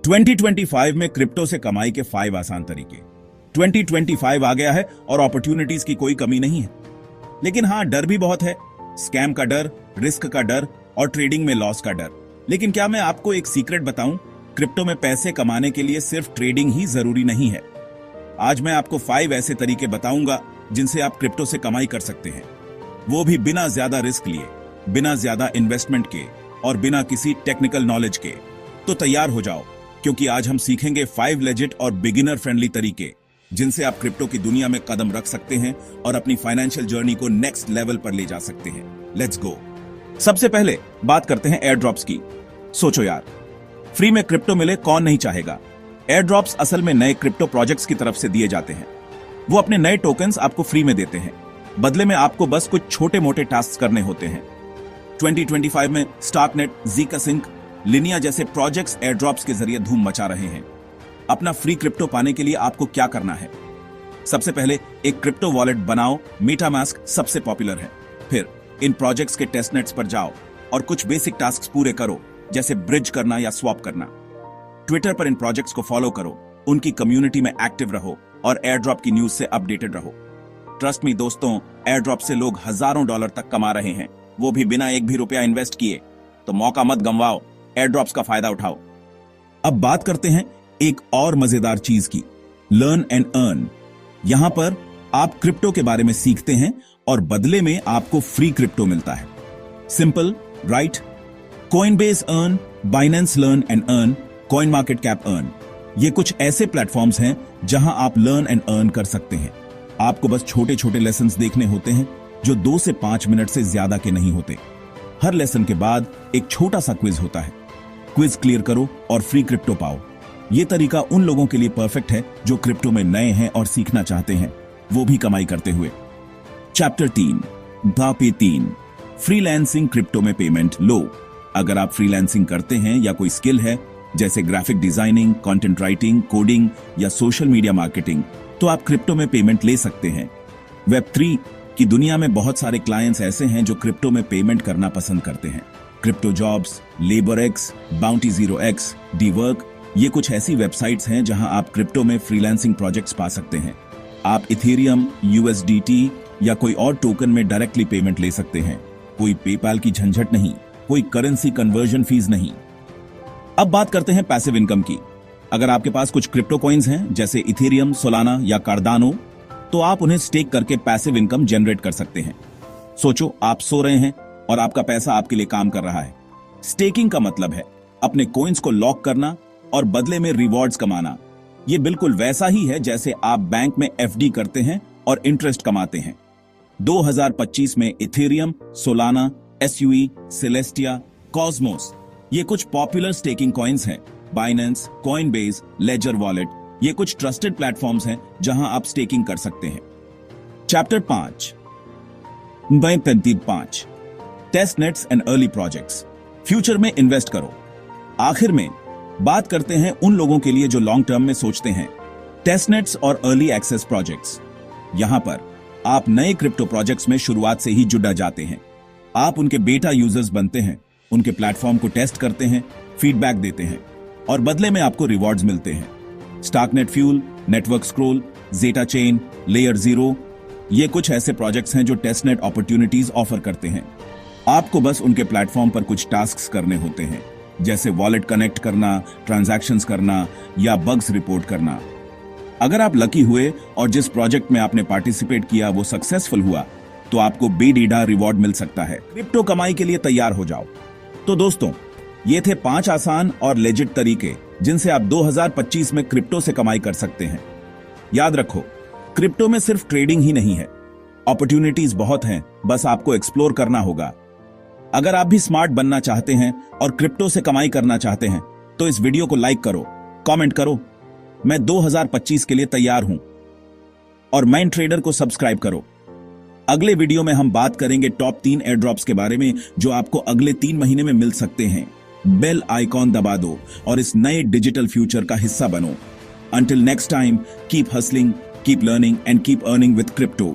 2025 में क्रिप्टो से कमाई के 5 आसान तरीके। 2025 आ गया है और अपॉर्चुनिटीज की कोई कमी नहीं है, लेकिन हाँ, डर भी बहुत है। स्कैम का डर, रिस्क का डर और ट्रेडिंग में लॉस का डर। लेकिन क्या मैं आपको एक सीक्रेट बताऊं? क्रिप्टो में पैसे कमाने के लिए सिर्फ ट्रेडिंग ही जरूरी नहीं है। आज मैं आपको 5 ऐसे तरीके बताऊंगा जिनसे आप क्रिप्टो से कमाई कर सकते हैं, वो भी बिना ज्यादा रिस्क लिए, बिना ज्यादा इन्वेस्टमेंट के और बिना किसी टेक्निकल नॉलेज के। तो तैयार हो जाओ, क्योंकि आज हम सीखेंगे 5 लेजिट और बिगिनर फ्रेंडली तरीके जिनसे आप क्रिप्टो की दुनिया में कदम रख सकते हैं और अपनी फाइनेंशियल जर्नी को नेक्स्ट लेवल पर ले जा सकते हैं। Let's go. सबसे पहले बात करते हैं एयर ड्रॉप्स की। सोचो यार, फ्री में क्रिप्टो मिले कौन नहीं चाहेगा। एयर ड्रॉप्स असल में नए क्रिप्टो प्रोजेक्ट्स की तरफ से दिए जाते हैं। वो अपने नए टोकन्स आपको फ्री में देते हैं, बदले में आपको बस कुछ छोटे मोटे टास्क करने होते हैं। 2025 में स्टार्कनेट, जीका सिंक, लिनिया जैसे प्रोजेक्ट्स एयर ड्रॉप्स के जरिए धूम मचा रहे हैं। अपना फ्री क्रिप्टो पाने के लिए आपको क्या करना है? सबसे पहले एक क्रिप्टो वॉलेट बनाओ। मेटामास्क सबसे पॉपुलर है। फिर इन प्रोजेक्ट्स के टेस्टनेट्स पर जाओ और कुछ बेसिक टास्क पूरे करो, जैसे ब्रिज करना या स्वैप करना। ट्विटर पर इन प्रोजेक्ट्स को फॉलो करो, उनकी कम्युनिटी में एक्टिव रहो और एयर ड्रॉप की न्यूज से अपडेटेड रहो। ट्रस्ट मी दोस्तों, एयर ड्रॉप से लोग हजारों डॉलर तक कमा रहे हैं, वो भी बिना एक भी रुपया इन्वेस्ट किए। तो मौका मत गंवाओ, एयर ड्रॉप्स का फायदा उठाओ। अब बात करते हैं एक और मजेदार चीज की, लर्न एंड अर्न। यहां पर आप क्रिप्टो के बारे में सीखते हैं और बदले में आपको फ्री क्रिप्टो मिलता है। Simple, right? Coinbase earn, Binance learn and earn, coin market cap earn, ये कुछ ऐसे प्लेटफॉर्म्स हैं जहां आप लर्न एंड अर्न कर सकते हैं। आपको बस छोटे छोटे लेसन्स देखने होते हैं जो 2 से 5 मिनट से ज्यादा के नहीं होते। हर लेसन के बाद एक छोटा सा क्विज होता है। क्विज क्लियर करो और फ्री क्रिप्टो पाओ। यह तरीका उन लोगों के लिए परफेक्ट है जो क्रिप्टो में नए हैं और सीखना चाहते हैं, वो भी कमाई करते हुए। चैप्टर 3, भापे 3, फ्रीलांसिंग क्रिप्टो में पेमेंट लो। अगर आप फ्रीलांसिंग करते हैं या कोई स्किल है जैसे graphic designing, content writing, coding या सोशल मीडिया मार्केटिंग, तो आप क्रिप्टो में पेमेंट ले सकते हैं। वेब3 की दुनिया में बहुत सारे क्लाइंट्स ऐसे हैं जो क्रिप्टो में पेमेंट करना पसंद करते हैं। क्रिप्टो जॉब्स, लेबरएक्स, बाउंटी 0x, डीवर्क, ये कुछ ऐसी वेबसाइट्स हैं जहां आप क्रिप्टो में फ्रीलांसिंग प्रोजेक्ट्स पा सकते हैं। आप इथेरियम, यूएसडीटी या कोई और टोकन में डायरेक्टली पेमेंट ले सकते हैं। कोई पेपाल की झंझट नहीं, कोई करेंसी कन्वर्जन फीस नहीं। अब बात करते हैं पैसिव इनकम की। अगर आपके पास कुछ क्रिप्टो कॉइन्स हैं जैसे इथेरियम, सोलाना या कार्डानो, तो आप उन्हें स्टेक करके पैसिव इनकम जनरेट कर सकते हैं। सोचो, आप सो रहे हैं और आपका पैसा आपके लिए काम कर रहा है। स्टेकिंग का मतलब है अपने कॉइन्स को लॉक करना और बदले में रिवॉर्ड्स कमाना। यह बिल्कुल वैसा ही है जैसे आप बैंक में एफडी करते हैं और इंटरेस्ट कमाते हैं। 2025 में इथेरियम, सोलाना, एसयूई, सेलेस्टिया, कॉस्मोस, ये कुछ पॉपुलर स्टेकिंग कॉइन्स हैं। बाइनेंस, कॉइनबेस, लेजर वॉलेट, ये कुछ ट्रस्टेड प्लेटफॉर्म्स हैं जहां आप स्टेकिंग कर सकते हैं। Chapter 5, 5, testnets and early projects. Future में इन्वेस्ट करो। आखिर में बात करते हैं उन लोगों के लिए जो लॉन्ग टर्म में सोचते हैं, टेस्टनेट्स और अर्ली एक्सेस प्रोजेक्ट्स। यहां पर आप नए क्रिप्टो प्रोजेक्ट्स में शुरुआत से ही जुड़ जाते हैं। आप उनके बेटा यूजर्स बनते हैं, उनके प्लेटफॉर्म को टेस्ट करते हैं, फीडबैक देते हैं और बदले में आपको रिवॉर्ड्स मिलते हैं। स्टार्कनेट फ्यूल, नेटवर्क स्क्रोल, जेटा चेन, लेयर 0, ये कुछ ऐसे प्रोजेक्ट्स हैं जो टेस्टनेट अपॉर्चुनिटीज ऑफर करते हैं। आपको बस उनके प्लेटफॉर्म पर कुछ टास्क्स करने होते हैं, जैसे वॉलेट कनेक्ट करना, ट्रांजैक्शंस करना या बग्स रिपोर्ट करना। अगर आप लकी हुए और जिस प्रोजेक्ट में आपने पार्टिसिपेट किया वो सक्सेसफुल हुआ, तो आपको बेडीडा रिवॉर्ड मिल सकता है। क्रिप्टो कमाई के लिए तैयार हो जाओ। तो दोस्तों, ये थे 5 आसान और लेजिट तरीके जिनसे आप 2025 में क्रिप्टो से कमाई कर सकते हैं। याद रखो, क्रिप्टो में सिर्फ ट्रेडिंग ही नहीं है, अपॉर्चुनिटीज बहुत हैं, बस आपको एक्सप्लोर करना होगा। अगर आप भी स्मार्ट बनना चाहते हैं और क्रिप्टो से कमाई करना चाहते हैं, तो इस वीडियो को लाइक करो, कमेंट करो। मैं 2025 के लिए तैयार हूं। और माइंड ट्रेडर को सब्सक्राइब करो। अगले वीडियो में हम बात करेंगे टॉप 3 एयर ड्रॉप्स के बारे में जो आपको अगले 3 महीने में मिल सकते हैं। बेल आइकॉन दबा दो और इस नए डिजिटल फ्यूचर का हिस्सा बनो। Until next time, keep hustling, keep learning and keep earning with crypto.